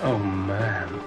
Oh man.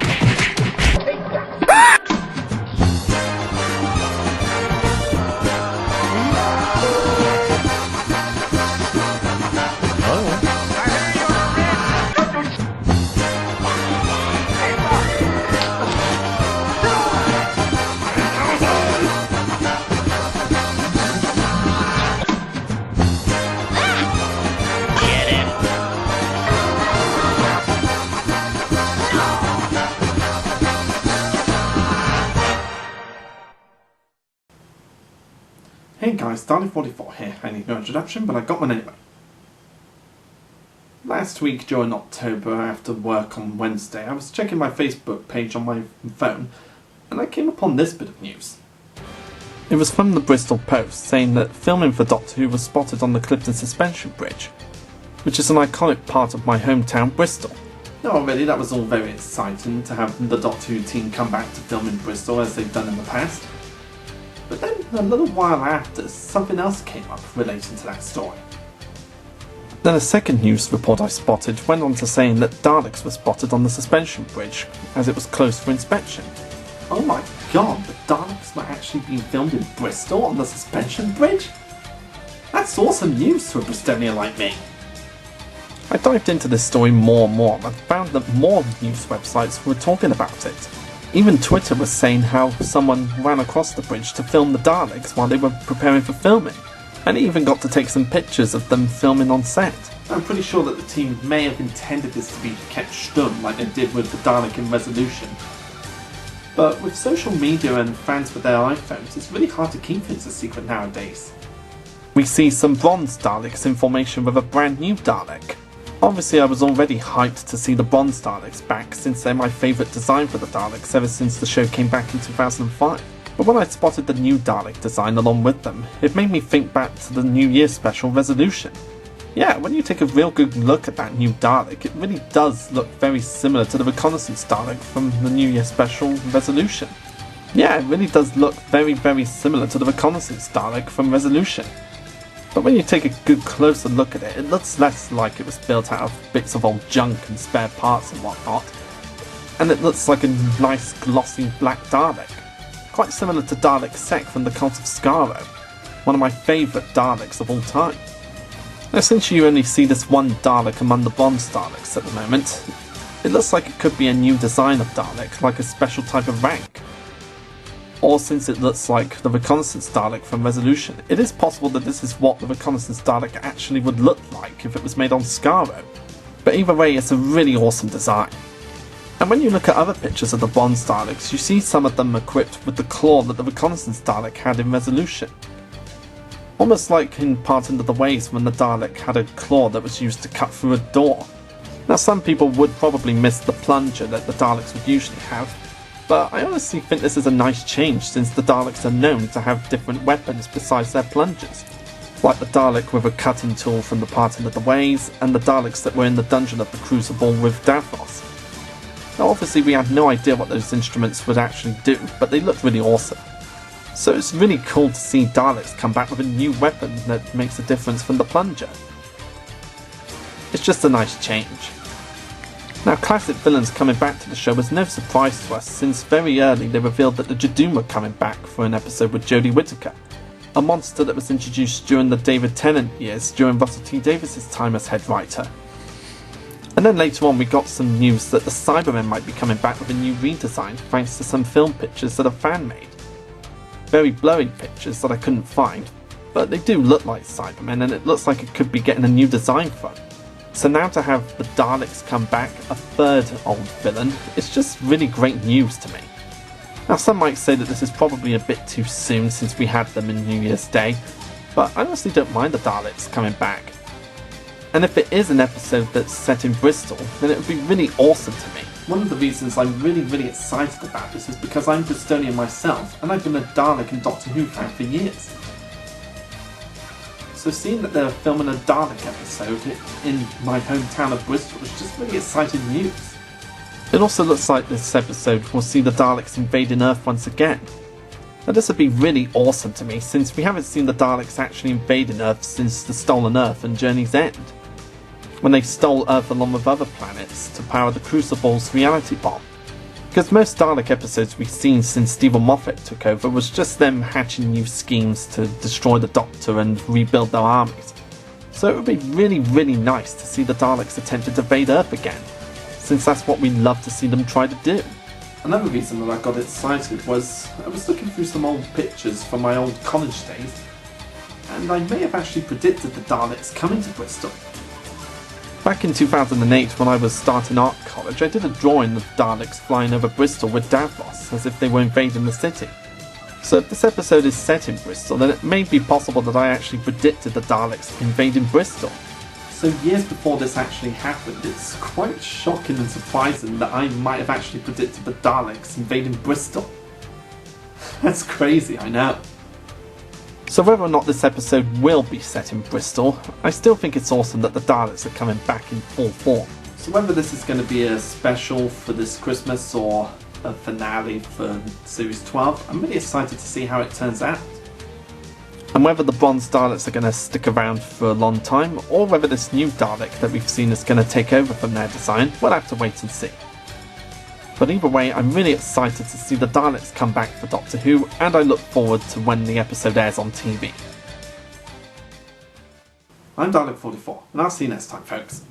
Hey guys, Dalek44 here. I need no introduction, but I got one anyway. Last week during October, after work on Wednesday, I was checking my Facebook page on my phone, and I came upon this bit of news. It was from the Bristol Post, saying that filming for Doctor Who was spotted on the Clifton Suspension Bridge, which is an iconic part of my hometown, Bristol. Now already that was all very exciting to have the Doctor Who team come back to film in Bristol as they've done in the past. But then, a little while after, something else came up relating to that story. Then a second news report I spotted went on to saying that Daleks were spotted on the suspension bridge, as it was closed for inspection. Oh my god, the Daleks were actually being filmed in Bristol on the suspension bridge? That's awesome news to a Bristolian like me. I dived into this story more and more, and found that more news websites were talking about it. Even Twitter was saying how someone ran across the bridge to film the Daleks while they were preparing for filming, and he even got to take some pictures of them filming on set. I'm pretty sure that the team may have intended this to be kept stum like they did with the Dalek in Resolution. But with social media and fans with their iPhones, it's really hard to keep things a secret nowadays. We see some bronze Daleks in formation with a brand new Dalek. Obviously I was already hyped to see the bronze Daleks back, since they're my favourite design for the Daleks ever since the show came back in 2005. But when I spotted the new Dalek design along with them, it made me think back to the New Year special Resolution. Yeah, when you take a real good look at that new Dalek, it really does look very similar to the Reconnaissance Dalek from the New Year special Resolution. Yeah, it really does look very, very similar to the Reconnaissance Dalek from Resolution. But when you take a good closer look at it, it looks less like it was built out of bits of old junk and spare parts and whatnot. And it looks like a nice glossy black Dalek. Quite similar to Dalek Sec from the Cult of Skaro, one of my favourite Daleks of all time. Now since you only see this one Dalek among the bronze Daleks at the moment, it looks like it could be a new design of Dalek, like a special type of rank. Or since it looks like the Reconnaissance Dalek from Resolution, it is possible that this is what the Reconnaissance Dalek actually would look like if it was made on Skaro. But either way, it's a really awesome design. And when you look at other pictures of the bronze Daleks, you see some of them equipped with the claw that the Reconnaissance Dalek had in Resolution. Almost like in Part Into the Ways when the Dalek had a claw that was used to cut through a door. Now some people would probably miss the plunger that the Daleks would usually have, but I honestly think this is a nice change since the Daleks are known to have different weapons besides their plungers. Like the Dalek with a cutting tool from the Part Into the Ways, and the Daleks that were in the Dungeon of the Crucible with Davros. Now obviously we had no idea what those instruments would actually do, but they looked really awesome. So it's really cool to see Daleks come back with a new weapon that makes a difference from the plunger. It's just a nice change. Now classic villains coming back to the show was no surprise to us, since very early they revealed that the Judoon were coming back for an episode with Jodie Whittaker, a monster that was introduced during the David Tennant years during Russell T Davies' time as head writer. And then later on we got some news that the Cybermen might be coming back with a new redesign thanks to some film pictures that a fan made. Very blurry pictures that I couldn't find, but they do look like Cybermen and it looks like it could be getting a new design for them. So now to have the Daleks come back, a third old villain, it's just really great news to me. Now some might say that this is probably a bit too soon since we had them in New Year's Day, but I honestly don't mind the Daleks coming back. And if it is an episode that's set in Bristol, then it would be really awesome to me. One of the reasons I'm really excited about this is because I'm Bristolian myself, and I've been a Dalek and Doctor Who fan for years. So seeing that they're filming a Dalek episode in my hometown of Bristol is just really exciting news. It also looks like this episode will see the Daleks invading Earth once again. Now this would be really awesome to me, since we haven't seen the Daleks actually invading Earth since The Stolen Earth and Journey's End. when they stole Earth along with other planets to power the Crucible's reality bomb. Because most Dalek episodes we've seen since Stephen Moffat took over was just them hatching new schemes to destroy the Doctor and rebuild their armies. So it would be really, really nice to see the Daleks attempt to invade Earth again, since that's what we love to see them try to do. Another reason that I got excited was I was looking through some old pictures from my old college days, and I may have actually predicted the Daleks coming to Bristol. Back in 2008, when I was starting art college, I did a drawing of Daleks flying over Bristol with Davros, as if they were invading the city. So if this episode is set in Bristol, then it may be possible that I actually predicted the Daleks invading Bristol. So years before this actually happened, it's quite shocking and surprising that I might have actually predicted the Daleks invading Bristol. That's crazy, I know. So whether or not this episode will be set in Bristol, I still think it's awesome that the Daleks are coming back in full form. So whether this is going to be a special for this Christmas or a finale for Series 12, I'm really excited to see how it turns out. And whether the bronze Daleks are going to stick around for a long time, or whether this new Dalek that we've seen is going to take over from their design, we'll have to wait and see. But either way, I'm really excited to see the Daleks come back for Doctor Who, and I look forward to when the episode airs on TV. I'm Dalek44, and I'll see you next time, folks.